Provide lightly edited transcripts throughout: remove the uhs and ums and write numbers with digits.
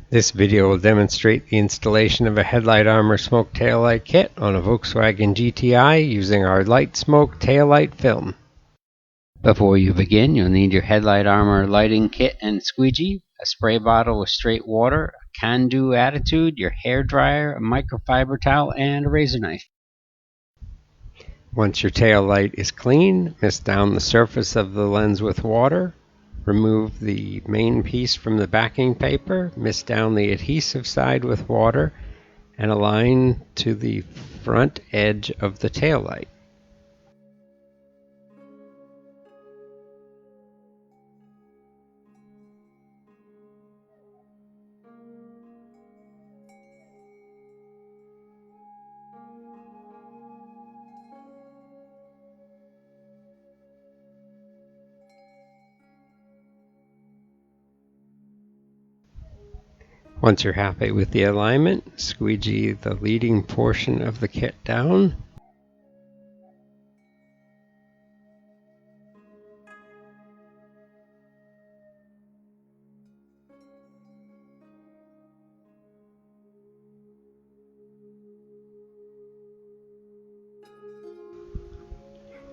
This video will demonstrate the installation of a Headlight Armor Smoked Taillight kit on a Volkswagen GTI using our light Smoked Taillight film. Before you begin, you'll need your Headlight Armor lighting kit and squeegee, a spray bottle with straight water, a can-do attitude, your hair dryer, a microfiber towel, and a razor knife. Once your tail light is clean, mist down the surface of the lens with water. Remove the main piece from the backing paper, mist down the adhesive side with water, and align to the front edge of the tail light. Once you're happy with the alignment, squeegee the leading portion of the kit down.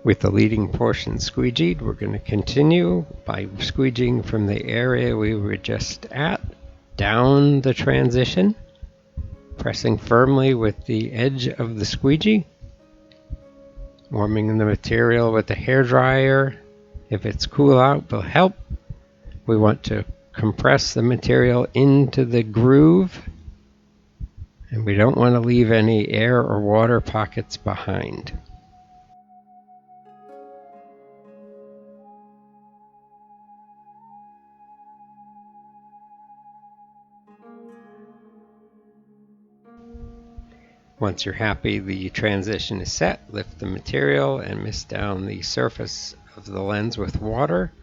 With the leading portion squeegeed, we're going to continue by squeegeeing from the area we were just at down the transition, pressing firmly with the edge of the squeegee, warming the material with the hair dryer. If it's cool out, will help. We want to compress the material into the groove, and we don't want to leave any air or water pockets behind. Once you're happy the transition is set, lift the material and mist down the surface of the lens with water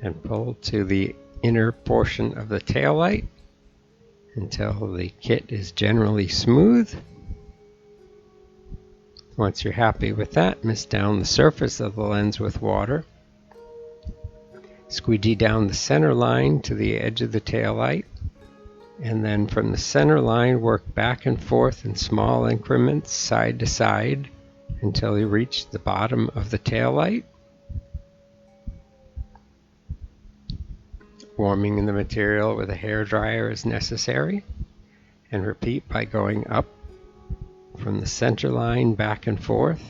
and pull to the inner portion of the tail light until the kit is generally smooth. Once you're happy with that, mist down the surface of the lens with water. Squeegee down the center line to the edge of the tail light, and then from the center line work back and forth in small increments side to side until you reach the bottom of the tail light. Warming the material with a hair dryer is necessary, and repeat by going up from the center line back and forth,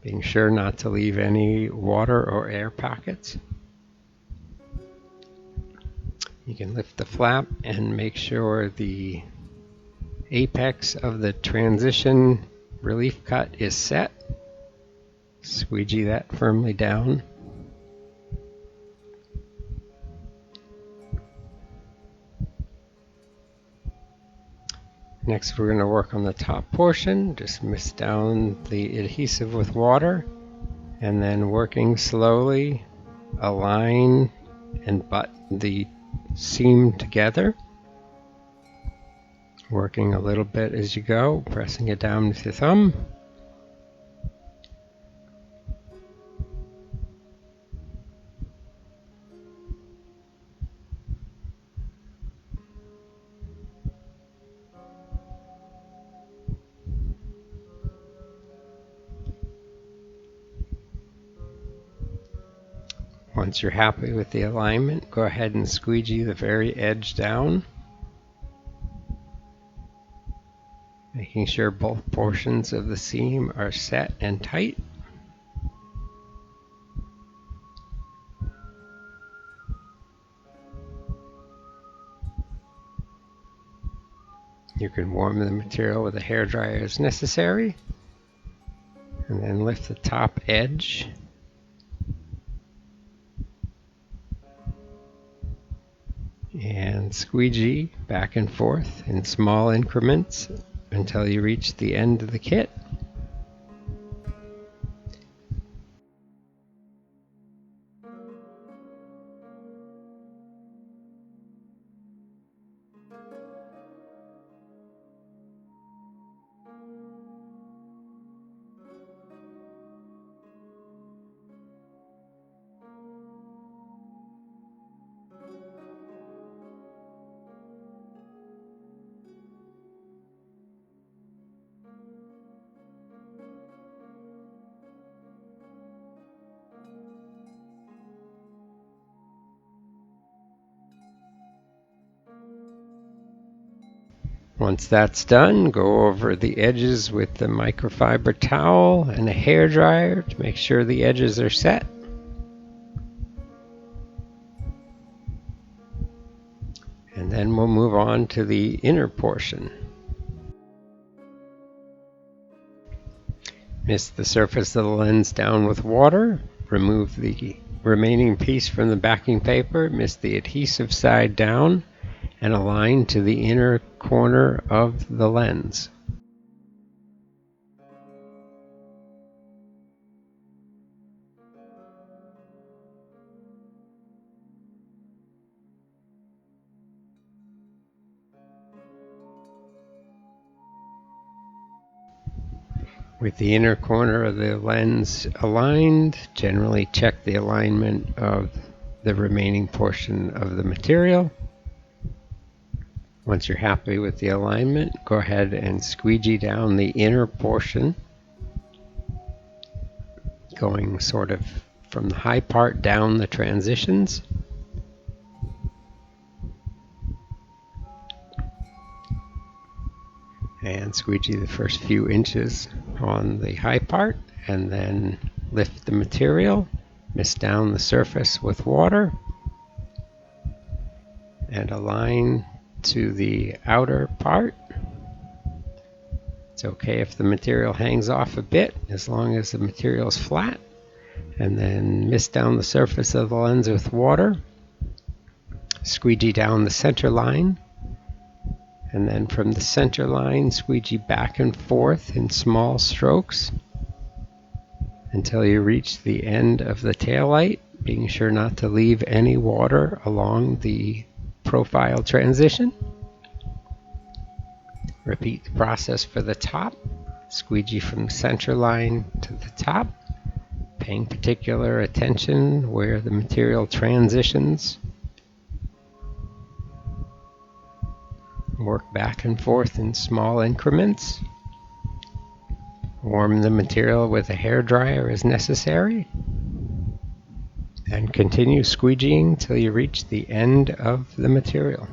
being sure not to leave any water or air pockets. You can lift the flap and make sure the apex of the transition relief cut is set. Squeegee that firmly down. Next, we're going to work on the top portion. Just mist down the adhesive with water, and then working slowly, align and butt the seam together. Working a little bit as you go, pressing it down with your thumb. Once you're happy with the alignment, go ahead and squeegee the very edge down, making sure both portions of the seam are set and tight. You can warm the material with a hair dryer as necessary, and then lift the top edge. And squeegee back and forth in small increments until you reach the end of the kit. Once that's done, go over the edges with the microfiber towel and a hairdryer to make sure the edges are set. And then we'll move on to the inner portion. Mist the surface of the lens down with water. Remove the remaining piece from the backing paper. Mist the adhesive side down and align to the inner corner of the lens. With the inner corner of the lens aligned, generally check the alignment of the remaining portion of the material. Once you're happy with the alignment, go ahead and squeegee down the inner portion, going sort of from the high part down the transitions. And squeegee the first few inches on the high part, and then lift the material, mist down the surface with water, and align to the outer part. It's okay if the material hangs off a bit, as long as the material is flat. And then mist down the surface of the lens with water, squeegee down the center line, and then from the center line squeegee back and forth in small strokes until you reach the end of the tail light, being sure not to leave any water along the profile transition. Repeat the process for the top. Squeegee from the center line to the top, paying particular attention where the material transitions. Work back and forth in small increments. Warm the material with a hairdryer as necessary. And continue squeegeeing till you reach the end of the material.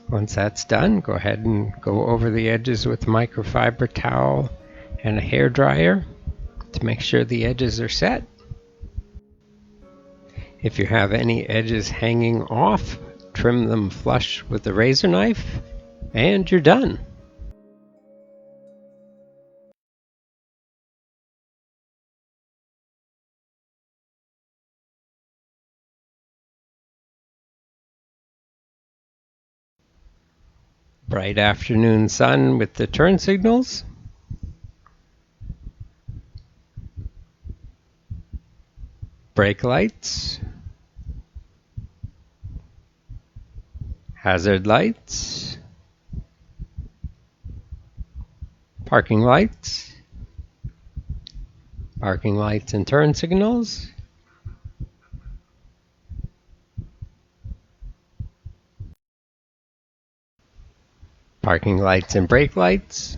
Once that's done, go ahead and go over the edges with a microfiber towel and a hairdryer to make sure the edges are set. If you have any edges hanging off, trim them flush with the razor knife, and you're done. Bright afternoon sun with the turn signals. Brake lights. Hazard lights. Parking lights. Parking lights and turn signals. Parking lights and brake lights.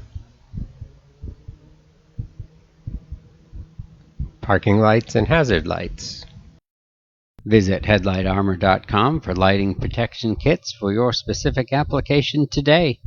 Parking lights and hazard lights. Visit headlightarmor.com for lighting protection kits for your specific application today.